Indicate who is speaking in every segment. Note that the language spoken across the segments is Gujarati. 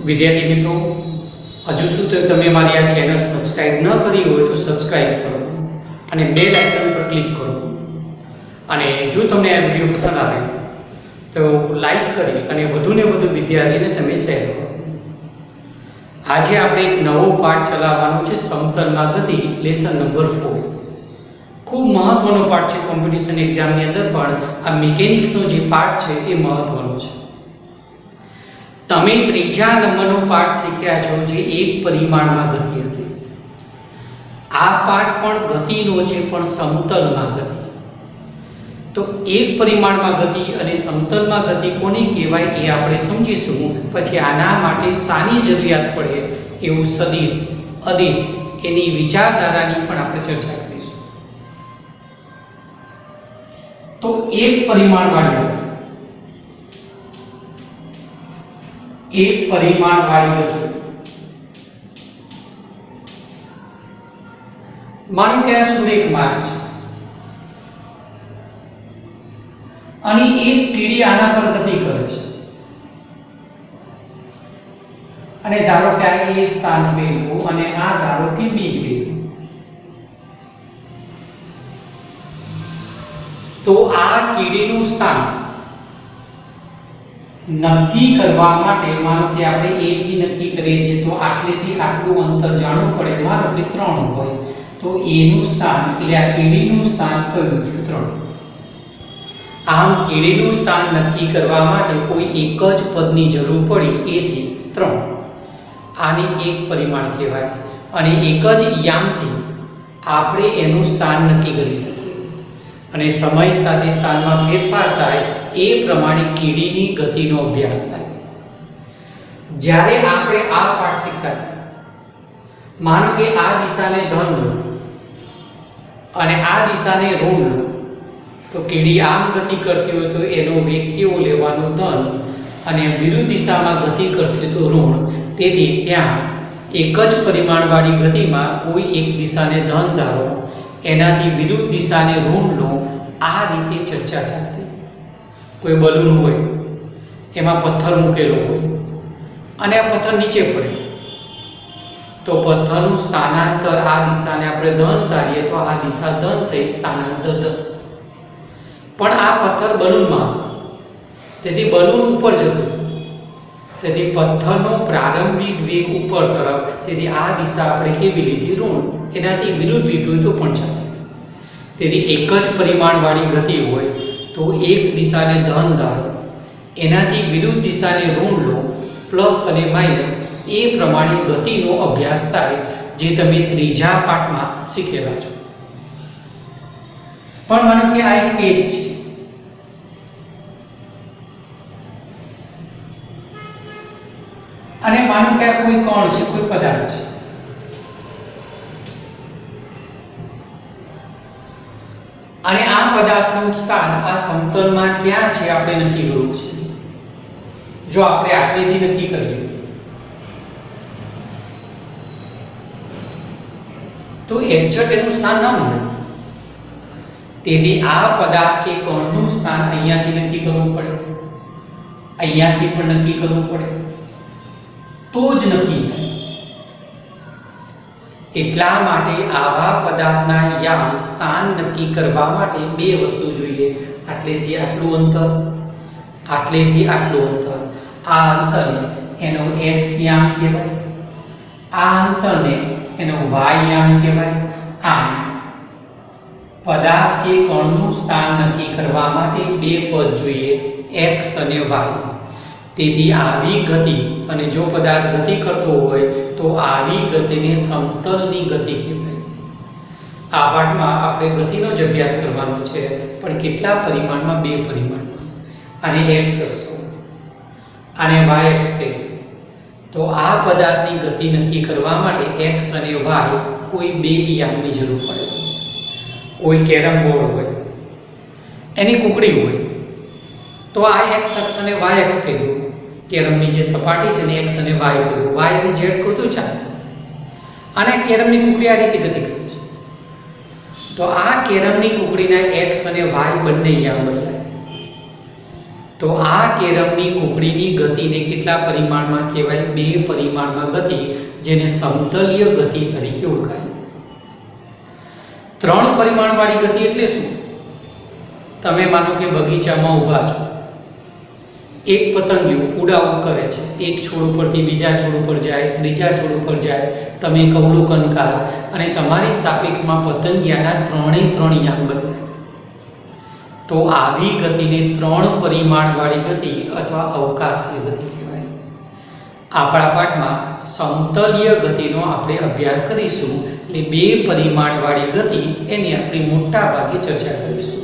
Speaker 1: વિદ્યાર્થી મિત્રો, હજુ સુધી તમે મારી આ ચેનલ સબસ્ક્રાઇબ ન કરી હોય તો સબસ્ક્રાઇબ કરો અને બેલ આઇકન પર ક્લિક કરો. અને જો તમને આ વિડિયો પસંદ આવે તો લાઈક કરી અને વધુને વધુ વિદ્યાર્થીને તમે શેર કરો. આજે આપણે એક નવો પાઠ ચલાવવાનો છે, સમતલમાં ગતિ, લેસન નંબર 4. ખૂબ મહત્વનો પાઠ છે. કોમ્પિટિશન એક્ઝામની અંદર પણ આ મિકેનિક્સનો જે પાઠ છે એ મહત્વનો છે. તમે ત્રીજા નંબરનો પાઠ શીખ્યા છો જે એક પરિમાણમાં ગતિ હતી. આ પાઠ પણ ગતિનો છે, પણ સમતલમાં ગતિ. તો એક પરિમાણમાં ગતિ અને સમતલમાં ગતિ કોને કહેવાય એ આપણે સમજીશું. પછી આના માટે શાની જરૂરિયાત પડે એવું સદિશ, અદિશ એની વિચારધારાની પણ આપણે ચર્ચા કરીશું. તો એક પરિમાણવાળી ગતિ, એક પરિમાણવાળી ગતિ, માનો કે આ સુરેખ માર્ગ છે અને એક કીડી આના પર ગતિ કરે છે અને ધારો કે આ એ સ્થાન પહેલું અને આ ધારો કે બી પહેલું. તો આ કીડીનું સ્થાન નક્કી કરવા માટે માનો કે આપણે A થી નક્કી કરીએ છીએ તો આટલેથી આટલું અંતર જાણવું પડે. માનો કે 3 હોય તો A નું સ્થાન એટલે આ કીડીનું સ્થાન કયું થયું? 3. આમ કીડીનું સ્થાન નક્કી કરવા માટે કોઈ એક જ પદની જરૂર પડી, A થી 3. આને એક પરિમાણ કહેવાય અને એક જ યામથી આપણે એનું સ્થાન નક્કી કરી શકીએ અને સમય સાથે સ્થાનમાં ફેરફાર થાય એ પ્રમાણે કીડીની ગતિનો અભ્યાસ થાય. જ્યારે આપણે આ પાઠ શીખતા માનો કે આ દિશાને ધન લો અને આ દિશાને ઋણ લો, તો કીડી આમ ગતિ કરતી હોય તો એનો વેગ કેવો લેવાનો? ધન. અને વિરુદ્ધ દિશામાં ગતિ કરતી હોય તો ઋણ. તેથી ત્યાં એક જ પરિમાણવાળી ગતિમાં કોઈ એક દિશાને ધન ધારો, એનાથી વિરુદ્ધ દિશાને ઋણ લો. આ રીતે ચર્ચા ચાલતી. કોઈ બલૂન હોય, એમાં પથ્થર મૂકેલો હોય અને આ પથ્થર નીચે પડે તો પથ્થરનું સ્થાનાંતર આ દિશાને આપણે ધન ધારીએ તો આ દિશા ધન થઈ, સ્થાનાંતર ધન. પણ આ પથ્થર બલૂનમાં હતો તેથી બલૂન ઉપર જતું, તેથી પથ્થરનો પ્રારંભિક વેગ ઉપર તરફ, તેથી આ દિશા આપણે કેવી લીધી? ઋણ. એનાથી વિરુદ્ધ લીધું હોય તો પણ ચાલે. તેથી એક જ પરિમાણવાળી ગતિ હોય તો એક દિશાને ધન ધારો, એનાથી વિરુદ્ધ દિશાને ઋણ લો, પ્લસ અને માઇનસ, એ પ્રમાણે ગતિનો અભ્યાસ થાય, જે તમે ત્રીજા પાઠમાં શીખેલા છો. પણ માનો કે આ એક પેજ છે અને માનો કે આ કોઈ કણ છે, કોઈ પદાર્થ છે અને આ પદાર્થનું સ્થાન આ સમતલમાં ક્યાં છે આપણે નક્કી કરવું છે. જો આપણે આટલેથી નક્કી કરીએ તો એક્ઝેક્ટ એનું સ્થાન ન મળે. તેથી આ પદાર્થ કે કણનું સ્થાન અહીંયાથી નક્કી કરવું પડે, અહીંયાથી પણ નક્કી કરવું પડે, તો જ નક્કી થાય. એટલા માટે આવા પદાર્થના યામ સ્થાન નક્કી કરવા માટે બે વસ્તુ જોઈએ. આટલેથી આટલું અંતર, આટલેથી આટલું અંતર. આ અંતરને એનો x યામ કહેવાય, આ અંતરને એનો y યામ કહેવાય. આમ પદાર્થ કે કણનું સ્થાન નક્કી કરવા માટે બે પદ જોઈએ, x અને y. તેથી આવી ગતિ, અને જો પદાર્થ ગતિ કરતો હોય તો આવી ગતિને સમતલની ગતિ કહેવાય. આ પાઠમાં આપણે ગતિનો જ અભ્યાસ કરવાનો છે, પણ કેટલા પરિમાણમાં? 2 પરિમાણમાં. આને x અક્ષ, આને y અક્ષ કહીએ. તો આ પદાર્થની ગતિ નક્કી કરવા માટે x અને y કોઈ બે યામની જરૂર પડે. કોઈ કેરમ બોર્ડ હોય, એની કુકડી હોય તો આ x અક્ષ અને y અક્ષ કહીએ. કેરમની જે સપાટી છે ને x અને y કહીએ, y અને z કહો તો ચાલે. અને કેરમની કુકડી આ રીતે ગતિ કરે છે તો આ કેરમની કુકડીના x અને y બંને યામ બદલાય. તો આ કેરમની કુકડીની ગતિને કેટલા પરિમાણમાં કહેવાય? 2 પરિમાણમાં ગતિ, જેને સમતલીય ગતિ તરીકે ઓળખાય. 3 પરિમાણવાળી ગતિ એટલે શું? તમે માનો કે બગીચામાં ઊભા છો, એક પતંગિયું ઉડાઉડ કરે છે, એક છોડ ઉપરથી બીજા છોડ ઉપર જાય, ત્રીજા છોડ ઉપર જાય, તમે એક અવલોકન કાર અને તમારી સાપેક્ષમાં પતંગિયાના 3 યામ બદલાય. તો આવી ગતિને 3 પરિમાણવાળી ગતિ અથવા અવકાશીય ગતિ કહેવાય. આપણા પાઠમાં સમતલીય ગતિનો આપણે અભ્યાસ કરીશું, એટલે 2 પરિમાણવાળી ગતિ એની આપણે મોટા ભાગે ચર્ચા કરીશું.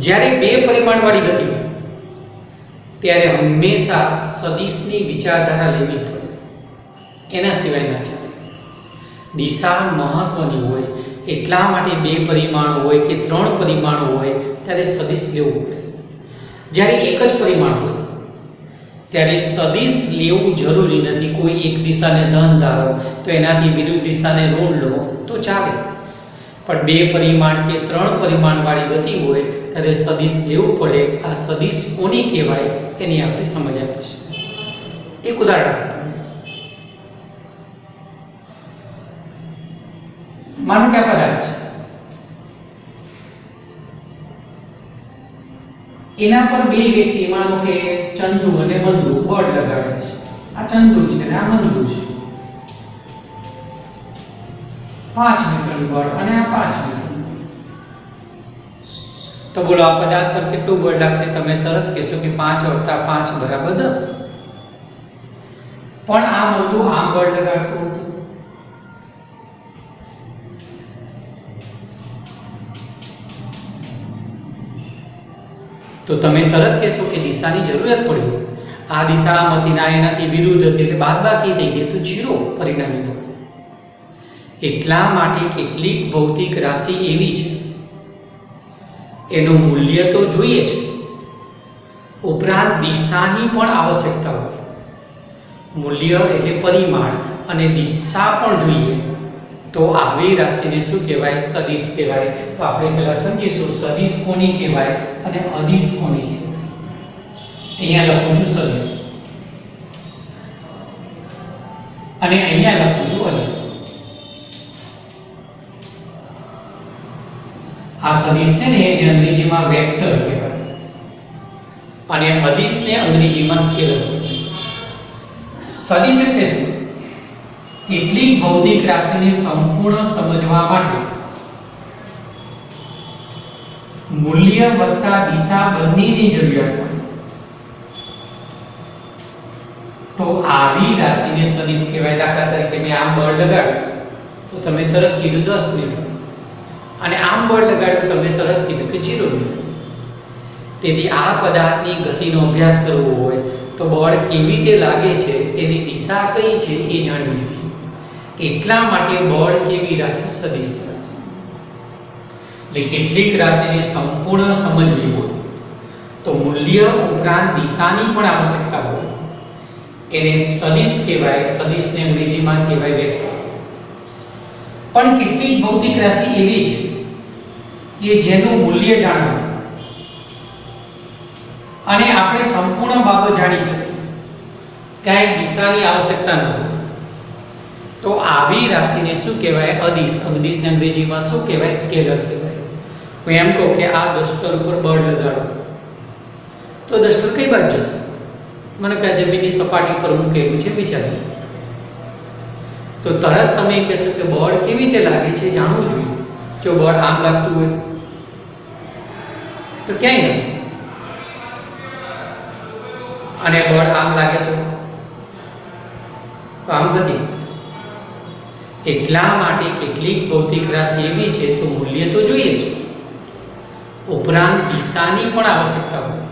Speaker 1: જ્યારે 2 પરિમાણવાળી ગતિ ત્યારે હંમેશા સદિશની વિચારધારા લેવી પડે, એના સિવાય ના ચાલે. દિશા મહત્વની હોય, એટલા માટે 2 પરિમાણ હોય કે 3 પરિમાણ હોય ત્યારે સદિશ લેવું પડે. જ્યારે એક જ પરિમાણ હોય ત્યારે સદિશ લેવું જરૂરી નથી. કોઈ એક દિશાને ધન ધારો તો એનાથી વિરુદ્ધ દિશાને ઋણ લો તો ચાલે, પણ 2 પરિમાણ કે 3 પરિમાણવાળી ગતિ હોય ત્યારે સદિશ લેવું પડે. આ સદિશ કોને કહેવાય એની આપણે સમજ આપીશું. એક ઉદાહરણ આપું. માનો કે આ પદાર્થ છે, એના પર 2 વ્યક્તિ, માનો કે ચંદુ અને મંદુ, બળ લગાડે છે. આ ચંદુ છે અને આ મંદુ છે. 5 ન્યૂટન બળ અને આ 5 ન્યૂટન. તો બોલો આ પદાર્થ પર કેટલું બળ લાગશે? તમે તરત કહેશો કે 5 + 5 = 10. પણ આ મંદુ આમ બળ લગાડતું હતું, તો તમે તરત કહેશો કે દિશાની જરૂરિયાત પડી. આ દિશા આમ હતી ના એનાથી વિરુદ્ધ હતી એટલે બાદબાકી થઈ ગઈ, તો 0 પરિણામી બળ. એટલા માટે કેટલીક ભૌતિક રાશિ એવી છે એનું મૂલ્ય તો જોઈએ છે, ઉપરાંત દિશાની પણ આવશ્યકતા હોય. મૂલ્ય એટલે પરિમાણ અને દિશા પણ જોઈએ. તો આવી રાશિને શું કહેવાય? સદિશ કહેવાય. તો આપણે પહેલા સમજીશું સદિશ કોને કહેવાય અને અદિશ કોને કહેવાય. અહીંયા લખું છું સદિશ અને અહીંયા લખું છું અદિશ. આ સદિશ છે ને એને અંગ્રેજીમાં વેક્ટર કહેવાય અને અદિશને અંગ્રેજીમાં સ્કેલર કહેવાય. સદિશ એટલે શું? કેટલીક ભૌતિક રાશિને સંપૂર્ણ સમજવા માટે મૂલ્ય વત્તા દિશા બંનેની જરૂરિયાત પડે. તો આવી રાશિને સદિશ કહેવાય. દાખલા તરીકે મેં આમ બળ લગાડ્યું તો તમે તરત કીધું 10 ન્યૂટન, અને આમ બળ લગાડ્યું તમે તરત કીધું કે 0 ન્યૂટન. તેથી આ પદાર્થની ગતિનો અભ્યાસ કરવો હોય તો બળ કેવી રીતે લાગે છે, એની દિશા કઈ છે એ જાણવું જોઈએ. એટલા માટે બળ કેવી રાશિ? સદિશ રાશિ. એટલે કેટલીક રાશિને સંપૂર્ણ સમજવી હોય તો મૂલ્ય ઉપરાંત દિશાની પણ આવશ્યકતા હોય, એને સદિશ કહેવાય. સદિશને અંગ્રેજીમાં કહેવાય વેક્ટર. પણ કેટલીક ભૌતિક રાશિ એવી છે કે જેનું મૂલ્ય જાણવું અને આપણે સંપૂર્ણ બાબત જાણી શકીએ, ક્યાંય દિશાની આવશ્યકતા ન હોય, તો આવી રાશિને શું કહેવાય? અદિશ. અદિશને અંગ્રેજીમાં શું કહેવાય? સ્કેલર કહેવાય. હું એમ કહું કે આ ડસ્ટર ઉપર બળ લગાડો તો ડસ્ટર કઈ બાજુ જશે? મને કે જમીનની સપાટી પર મૂકેલું છે, વિચારો. તો તરત તમે કહેશો કે બળ કેવી રીતે લાગે છે જાણવું જોઈએ. જો બળ આમ લાગતું હોય તો ક્યાંય નથી, અને બળ આમ લાગે તો આમ ગતિ. એટલા માટે કેટલીક ભૌતિક રાશિ એવી છે તો મૂલ્ય તો જોઈએ છે, ઉપરાંત દિશાની પણ આવશ્યકતા હોય.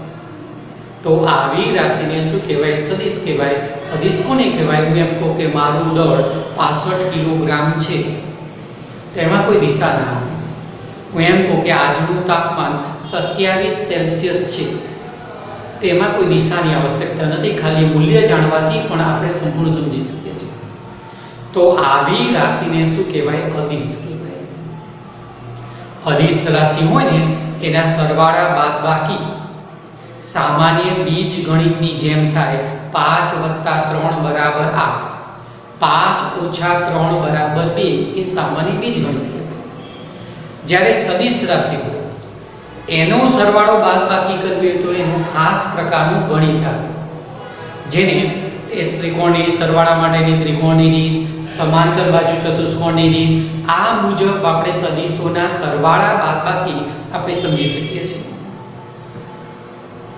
Speaker 1: તો આવી રાશિને શું કહેવાય? સદિશ કહેવાય. અદિશ કોને કહેવાય? હું એમ કહું કે મારું દળ 65 કિલોગ્રામ છે, તો એમાં કોઈ દિશા ના હોય. હું એમ કહું કે આજનું તાપમાન 27 સેલ્સિયસ છે, તો એમાં કોઈ દિશાની આવશ્યકતા નથી. ખાલી મૂલ્ય જાણવાથી પણ આપણે સંપૂર્ણ સમજી શકીએ છીએ. તો આવી રાશિને શું કહેવાય? અદિશ કહેવાય. અદિશ રાશિ હોય ને એના સરવાળા બાદબાકી સામાન્ય બીજ ગણિતની જેમ થાય 5 + 3 = 8, 5 - 3 = 2 એ સામાન્ય બીજ ગણિત કહેવાય. જ્યારે સદિશ રાશિ હોય એનો સરવાળો બાદબાકી કરવી તો એનું ખાસ પ્રકારનું ગણિત આવે, જેને ત્રિકોણની સરવાળા માટેની ત્રિકોણની રીત, સમાંતર બાજુ ચતુષ્કોણની રીત, આ મુજબ આપણે સદિશોના સરવાળા બાદબાકી આપણે સમજી શકીએ છીએ.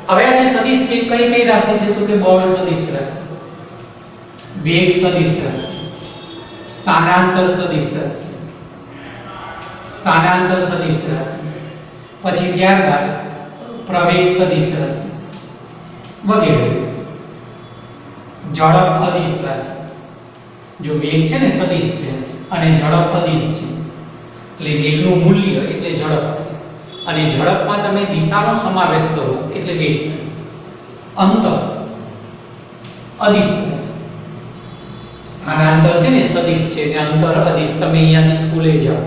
Speaker 1: હવે આ જે સદિશ છે કઈ કઈ રાશિ છે તો કે બળ સદિશ રાશિ, વેગ સદિશ રાશિ, સ્થાનાંતર સદિશ રાશિ, સ્થાનાંતર સદિશ રાશિ, પછી ત્યારબાદ પ્રવેગ સદિશ રાશિ વગેરે. ઝડપ અદિશ રાશિ, જો વેગ છે ને સદિશ છે અને ઝડપ અદિશ છે એટલે વેગનું મૂલ્ય એટલે ઝડપ અને ઝડપમાં તમે દિશાનો સમાવેશ કરો એટલે વેગ. અંતર અદિશ રાશિ, સ્થાનાંતર છે ને સદિશ છે એટલે અંતર અદિશ. તમે અહીંયાથી સ્કૂલે જાઓ,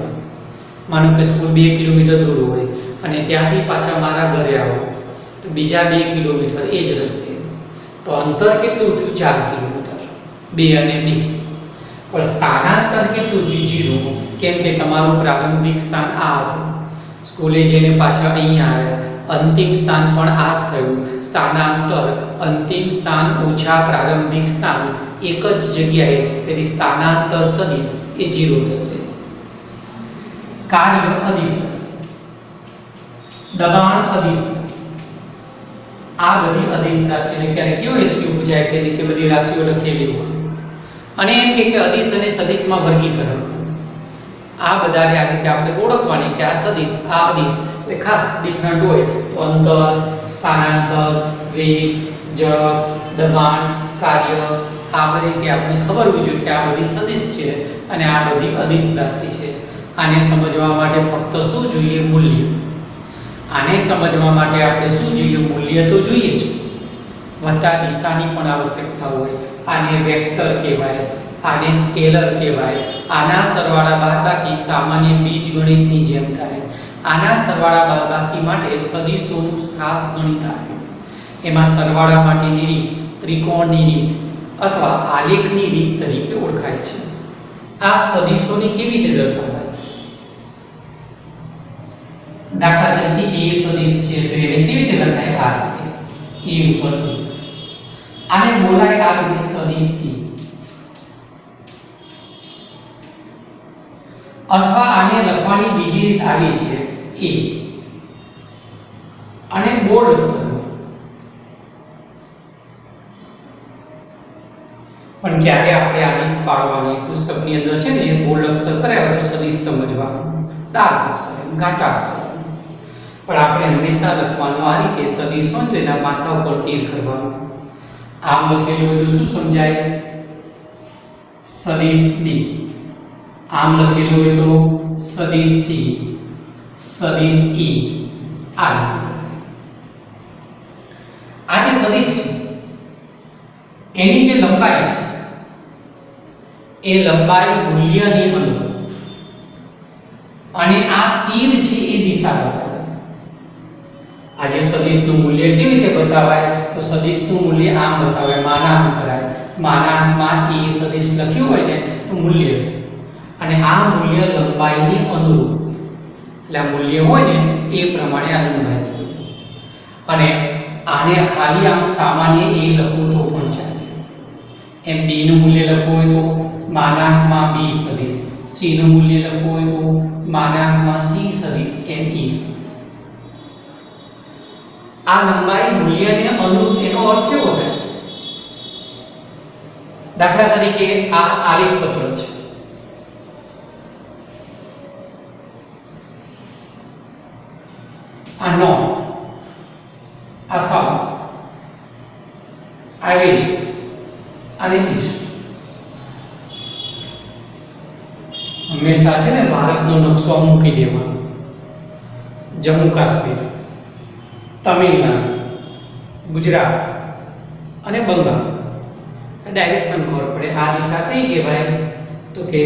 Speaker 1: માનો કે સ્કૂલ 2 કિલોમીટર દૂર હોય અને ત્યાંથી પાછા મારા ઘરે આવો તો બીજા 2 કિલોમીટર એ જ રસ્તે, તો અંતર કેટલું થયું 4 કિલોમીટર, 2 અને 2. પણ સ્થાનાંતર કેટલું થયું 0, કેમ કે તમારું પ્રારંભિક સ્થાન આ હતું, સ્કૂલે જઈને પાછા અહીંયા આવ્યા, અંતિમ સ્થાન પણ આ જ થયું. સ્થાનાંતર અંતિમ સ્થાન ઓછા પ્રારંભિક સ્થાન એક જ જગ્યાએ, તેથી સ્થાનાંતર સદિશ એ 0 થશે. કાર્ય અદિશ રાશિ, દબાણ અદિશ રાશિ, આ બધી અદિશ રાશિને ક્યારેક કેવો એસક્યુ પૂછાય કે નીચે બધી રાશિઓ લખેલી હોય અને એમ કે અદિશ અને સદિશમાં વર્ગીકરણ કરો. આ બધાને આ રીતે આપણે ઓળખવાની કે આ સદિશ આ અદિશ એટલે ખાસ ડિફરન્ટ હોય તો અંતર, સ્થાનાંતર, વેગ, ઝડપ, દબાણ, કાર્ય, આ બધી આપણે ખબર હોવી જોઈએ કે આ બધી સદિશ છે અને આ બધી અદિશ રાશિ છે. આને સમજવા માટે ફક્ત શું જોઈએ? મૂલ્ય. આને સમજવા માટે આપણે શું જોઈએ? મૂલ્ય તો જોઈએ જ, વત્તા દિશાની પણ આવશ્યકતા હોય. આને વેક્ટર કહેવાય, આને સ્કેલર કહેવાય. આના સરવાળા બાદબાકી સામાન્ય બીજગણિતની જેમ થાય. આના સરવાળા બાદબાકી માટે સદિશોનું ખાસ ગણિત આવે. એમાં સરવાળા માટેની રીત ત્રિકોણની રીત અથવા આલેખની રીત તરીકે ઓળખાય છે. આ સદિશોને કેવી રીતે દર્શાવાય? દાખલા તરીકે a સદિશ છે તો એને કેવી રીતે લખાય? આ રીતે a ઉપરથી. આને બોલાય આ રીતે સદિશ e, અથવા આને લખવાની બીજી રીત આવી છે a અને બોલ્ડ અક્ષર. પણ ક્યારે આપણે આ રીત પાડવાની પુસ્તકની અંદર છે ને એ બોલ્ડ અક્ષર કરાવ્યો તો સદિશ સમજવાનું, ડાર્ક અક્ષર ઘાટા અક્ષર. પણ આપણે હંમેશા લખવાનું આ રીતે સદિશ હોય તો એના માથા ઉપર તીર કરવાનું. આમ લખેલું હોય તો શું સમજાય? સદિશ b. આમ લખેલું હોય તો સદિશ c, સદિશ e. આ જે સદિશ છે એની જે લંબાઈ છે એ લંબાઈ મૂલ્યની અનુરૂપ અને આ તીર છે એ દિશા બતાવે. આ જે સદિશનું મૂલ્ય કેવી રીતે બતાવાય? તો સદિશનું મૂલ્ય આમ બતાવાય, માનાંક કરાય. માનાંકમાં એ સદિશ લખ્યું હોય ને તો મૂલ્ય, અને આ મૂલ્ય લંબાઈને અનુરૂપ એટલે આ મૂલ્ય હોય ને એ પ્રમાણે આ લંબાઈ હોય. અને આને ખાલી આમ સામાન્ય એ લખવું તો પણ ચાલે. એમ b નું મૂલ્ય લખવું હોય તો માનાંકમાં b સદિશ, c નું મૂલ્ય લખવું હોય તો માનાંકમાં c સદિશ, એમ e સદિશ. આ લંબાઈ મૂલ્યને અનુરૂપ એનો અર્થ કેવો થાય? દાખલા તરીકે આ આલેખ પત્ર છે. આ નોર્થ, આ સાઉથ, આ વેસ્ટ અને ઈસ્ટ. હંમેશા છે ને ભારતનો નકશો મૂકી દેવાનો. જમ્મુ કાશ્મીર, તમિલનાડુ, ગુજરાત અને બંગાળ ડાયરેક્શન ખબર પડે. આ દિશા કઈ કહેવાય? તો કે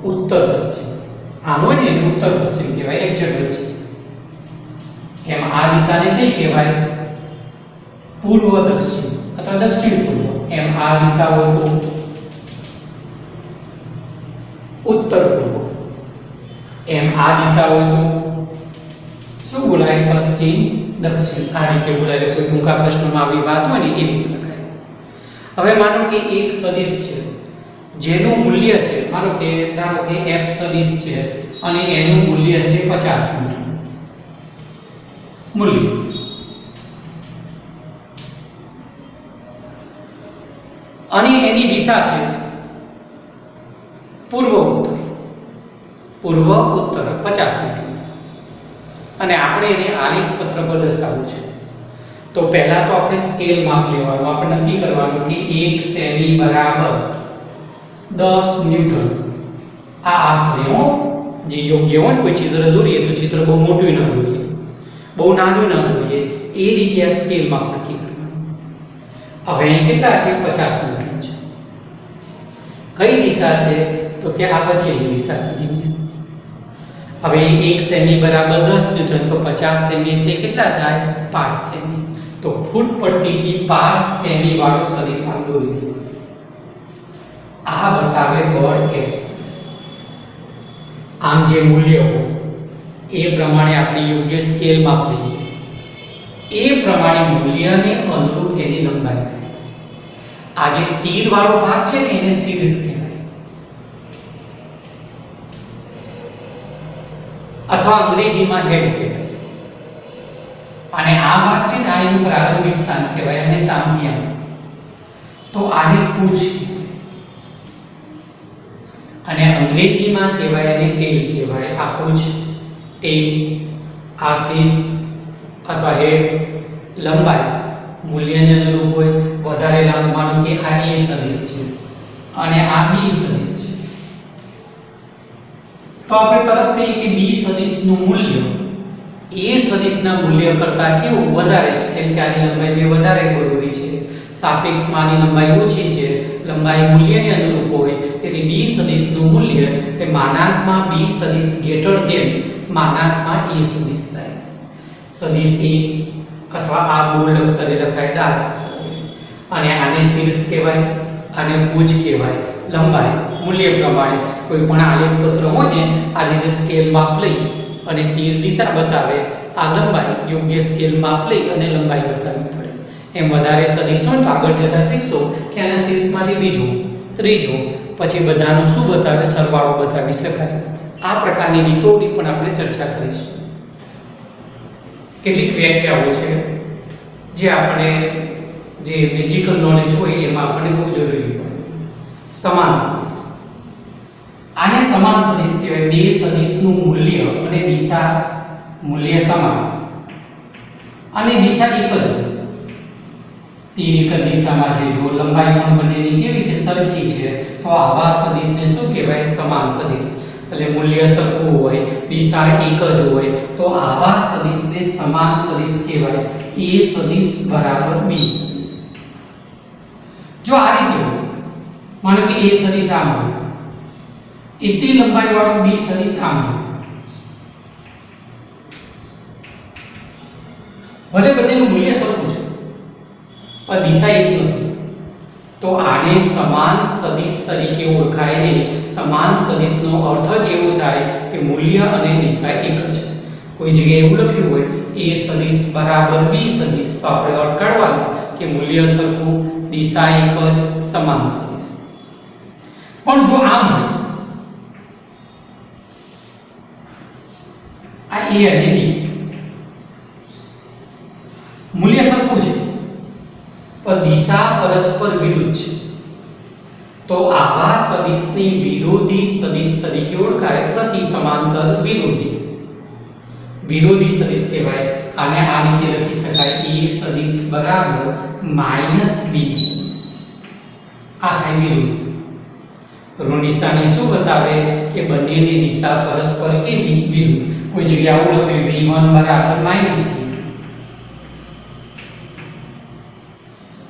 Speaker 1: ઉત્તર પશ્ચિમ. આમ હોય ને ઉત્તર પશ્ચિમ કહેવાય, એક જગ્યા છે. એમ આ દિશાને કઈ કહેવાય? પૂર્વ દક્ષિણ અથવા દક્ષિણ પૂર્વ એમ આ દિશા હોય તો ઉત્તર પૂર્વ એમ આ દિશા હોય તો શું બોલાય પશ્ચિમ દક્ષિણ આ રીતે બોલાય કોઈ ટૂંકા પ્રશ્નોમાં આવી વાત હોય ને એ રીતે લખાય હવે માનો કે એક સદિશ છે જેનું મૂલ્ય છે માનો કે ધારો કે f સદિશ છે અને એનું મૂલ્ય છે 50 મીટર મૂલ્ય અને એની દિશા છે પૂર્વ ઉત્તર 50 મીટર અને આપણે એને આલેખ પત્ર પર દર્શાવવું છે તો પહેલા તો આપણે સ્કેલ માપ લેવાનું આપણે નક્કી કરવાનું કે 1 સેમી બરાબર 10 ન્યૂટન આ આશરે હો જે યોગ્ય હોય કોઈ ચિત્ર દોરીએ તો ચિત્ર બહુ મોટું ન દોરીએ બહુ નાનું ન દોરીએ એ રીતે આ સ્કેલ માપ નક્કી કરવાનું હવે અહીં કેટલા છે 50 મીટર છે કઈ દિશા છે તો કે આ વચ્ચેની દિશા કીધી હવે 1 સેમી બરાબર 10 ન્યૂટન તો 50 સેમી તે કેટલા થાય 5 સેમી તો ફૂટ પટ્ટીથી 5 સેમી વાળો સદિશ આમ દોરી દો આ બતાવે બળ F સદિશ આમ જે મૂલ્ય હોય એ પ્રમાણે આપણે યોગ્ય સ્કેલ માપ લઈએ એ પ્રમાણે મૂલ્યને અનુરૂપ એની લંબાઈ થાય આ જે તીર વાળો ભાગ છે ને એને સિરીઝ કહેવાય અથવા અંગ્રેજીમાં હેડ કહેવાય અને આ ભાગ છે ને આ એનું પ્રારંભિક સ્થાન કહેવાય અને સામથિયા તો આને પૂછ અને અંગ્રેજીમાં કહેવાય અને ટેલ કહેવાય આ પૂછ ટેલ આ શીશ અથવા હેડ લંબાઈ મૂલ્યને અનુરૂપ હોય વધારે લાંબુ માનો કે આ A સદિશ છે અને આ B સદિશ છે તો આપણે તરત કહીએ કે B સદિશનું મૂલ્ય A સદિશના મૂલ્ય કરતાં કેવું વધારે છે કેમ કે આની લંબાઈ બે વધારે જરૂરી છે સાપેક્ષમાં આની લંબાઈ ઓછી છે લંબાઈ મૂલ્યને અનુરૂપ હોય તેથી B સદિશનું મૂલ્ય એ માનાંકમાં B સદિશ ગ્રેટર ધેન માનાંકમાં A સદિશ થાય સદિશ A અથવા આ બોલ્ડ અક્ષરે લખાય ડાર્ક અક્ષરે અને આને શીર્ષ કહેવાય આને પૂછ કહેવાય લંબાઈ મૂલ્ય પ્રમાણે કોઈ પણ આલેખ પત્ર હોય ને આ રીતે સ્કેલ માપ લઈ અને તીર દિશા બતાવે આ લંબાઈ યોગ્ય સ્કેલ માપ લઈ અને લંબાઈ બતાવવી પડે એમ વધારે સદિશ હોય તો આગળ જતા શીખશો કે આના શીર્ષમાંથી બીજું ત્રીજું પછી બધાનું શું બતાવે સરવાળો બતાવી શકાય આ પ્રકારની રીતોની પણ આપણે ચર્ચા કરીશું કેટલીક વ્યાખ્યાઓ છે જે આપણે જે બેઝિક નોલેજ હોય એમાં આપણને બહુ જરૂરી પડે સમાન સદિશ આને સમાન સદિશ કહેવાય બે સદિશનું મૂલ્ય અને દિશા મૂલ્ય સમાન અને દિશા એક જ હોય તીર એક દિશામાં છે જો લંબાઈ પણ બંનેની કેવી છે સરખી છે તો આવા સદિશને શું કહેવાય સમાન સદિશ એટલે મૂલ્ય સરખું હોય દિશા એક જ હોય તો આવા સદિશને સમાન સદિશ કહેવાય A સદિશ બરાબર B સદિશ જો આ રીતે હોય માનો કે A સદિશ આમ હોય એટલી લંબાઈ વાળો B સદિશ આમ હોય ભલે બંનેનું મૂલ્ય સરખું છે પણ દિશા એક નથી તો આને સમાન સદિશ તરીકે ઓળખાય નહીં સમાન સદિશનો અર્થ જ એવો થાય કે મૂલ્ય અને દિશા એક જ કોઈ જગ્યાએ એવું લખ્યું હોય A સદિશ બરાબર B સદિશ તો આપણે અર્થ કાઢવાનો કે મૂલ્ય સરખું દિશા એક જ સમાન સદિશ પણ જો આમ હોય આ A અને B મૂલ્ય સરખું છે પણ દિશા પરસ્પર વિરુદ્ધ છે તો આવા સદિશની વિરોધી સદિશ તરીકે ઓળખાય પ્રતિ સમાંતર વિરોધી સદિશ કહેવાય આને આ રીતે લખી શકાય A સદિશ બરાબર -B સદિશ આ થાય વિરોધી ઋણ નિશાની શું બતાવે કે બંનેની દિશા પરસ્પર કેવી વિરુદ્ધ કોઈ જગ્યાએ આવું લખ્યું V1 બરાબર -V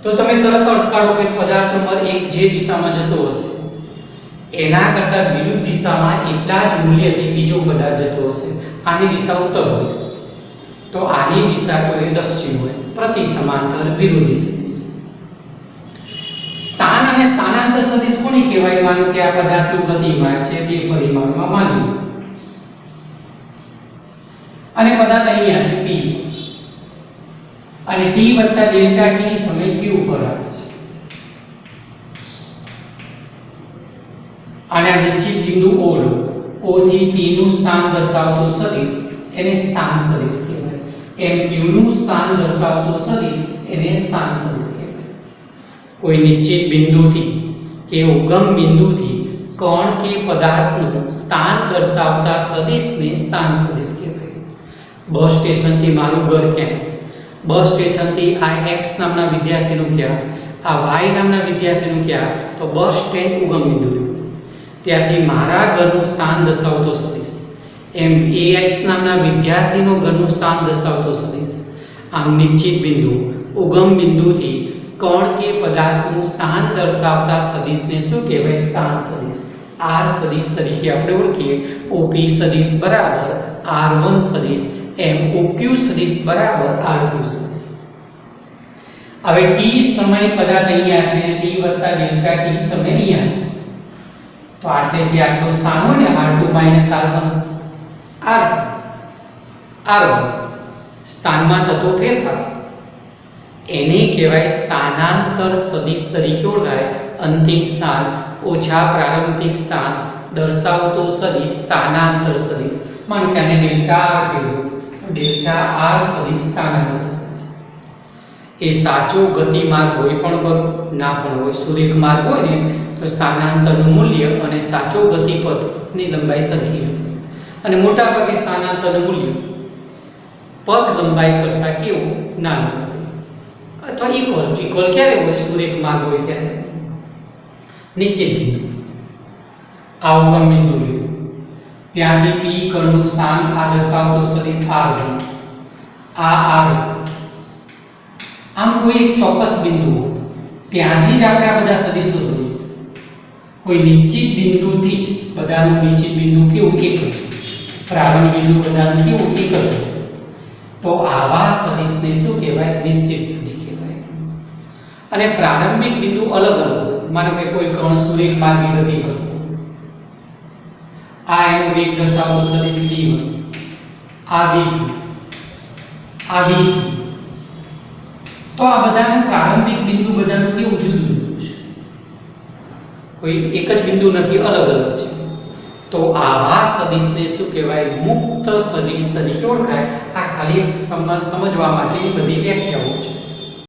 Speaker 1: તો તમે તરત અર્થ કાઢો કે પદાર્થ નંબર 1 જે દિશામાં જતો હશે એના કરતાં વિરુદ્ધ દિશામાં એટલા જ મૂલ્યથી બીજો પદાર્થ જતો હશે આની દિશા ઉત્તર હોય તો આની દિશા તો એ દક્ષિણ હોય, પ્રતિ સમાંતર વિરોધી સદિશ. સ્થાન અને સ્થાનાંતર સદિશ કોની કહેવાય? માનો કે આ પદાર્થનું ગતિમાર્ગ છે 2 પરિમાણમાં માની લો, અને પદાર્થ અહીંયા છે p, અને t વત્તા ડેલ્ટા t સમય q ઉપર આવે છે, અને આ નિશ્ચિત બિંદુ o લો, o થી p નું સ્થાન દર્શાવતો સદિશ એને સ્થાન સદિશ કહેવાય. એમ q નું સ્થાન દર્શાવતો સદિશ એને સ્થાન સદિશ કહેવાય. કોઈ નિશ્ચિત બિંદુથી કે ઉગમ બિંદુથી કણ કે પદાર્થનું સ્થાન દર્શાવતા સદિશને સ્થાન સદિશ કહેવાય. બસ સ્ટેશનથી મારું ઘર ક્યાં? બસ સ્ટેશનથી આ x નામના વિદ્યાર્થીનું ક્યાં? આ y નામના વિદ્યાર્થીનું ક્યાં? તો બસ સ્ટેન્ડ ઉગમ બિંદુ, ત્યાંથી મારા ઘરનું સ્થાન દર્શાવતો સદિશ. એમ ax નામના વિદ્યાર્થીનું ઘરનું સ્થાન દર્શાવતો સદિશ. આમ નિશ્ચિત બિંદુ ઉગમ બિંદુથી કણ કે પદાર્થનું સ્થાન દર્શાવતા સદિશને શું કહેવાય? સ્થાન સદિશ. r સદિશ તરીકે આપણે ઓળખીએ. OP સદિશ બરાબર r1 સદિશ, એમ OQ સદિશ બરાબર r2 સદિશ. હવે t સમય પદાર્થ અહીંયા છે, t વત્તા ડેલ્ટા t સમય અહીંયા છે, તો આટલેથી આટલું સ્થાન હોય ને r2 r1 r1 સ્થાનમાં થતો ફેરફાર એને કહેવાય સ્થાનાંતર સદિશ તરીકે ઓળખાય. અંતિમ સ્થાન ઓછા પ્રારંભિક સ્થાન દર્શાવતો સદિશ સ્થાનાંતર સદિશ. માનો કે આને ડેલ્ટા r કહેવું, તો ડેલ્ટા r સદિશ સ્થાનાંતર સદિશ. એ સાચો ગતિમાર્ગ હોય પણ કરો, ના પણ હોય. સુરેખ માર્ગ હોય ને તો સ્થાનાંતરનું મૂલ્ય અને સાચો ગતિપથની લંબાઈ સરખી હોય, અને મોટા ભાગે સ્થાનાંતરનું મૂલ્ય પથ લંબાઈ કરતાં કેવું? નાનું હોય અથવા ઇક્વલ ક્યારે હોય? સુરેખ માર્ગ હોય ત્યારે. નિશ્ચિત બિંદુ આ ઉગમ બિંદુ લીધું, ત્યાંથી p કણનું સ્થાન આ દર્શાવતો સદિશ r1, આ r. આમ કોઈ એક ચોક્કસ બિંદુ ત્યાંથી જ આપણે આ બધા સદિશો જોઈએ. કોઈ નિશ્ચિત બિંદુથી જ બધાનું નિશ્ચિત બિંદુ કેવું? એક જ. પ્રારંભ બિંદુ બધાનું કેવું? એક જ. તો આવા સદિશને શું કહેવાય? નિશ્ચિત સદિશ કહેવાય. અને પ્રારંભિક બિંદુ અલગ અલગ હોય. માનો કે કોઈ કણ સુરેખ માર્ગે ગતિ કરતો, આ એનો વેગ દર્શાવતો સદિશ v1, આ v2, આ v3. તો આ બધાનું પ્રારંભિક બિંદુ બધાનું કેવું? જુદું જુદું છે. કોઈ એક જ બિંદુ નથી, અલગ અલગ છે. તો આવા સદિશને શું કહેવાય? મુક્ત સદિશ તરીકે ઓળખાય. આ ખાલી સમજવા માટેની બધી વ્યાખ્યાઓ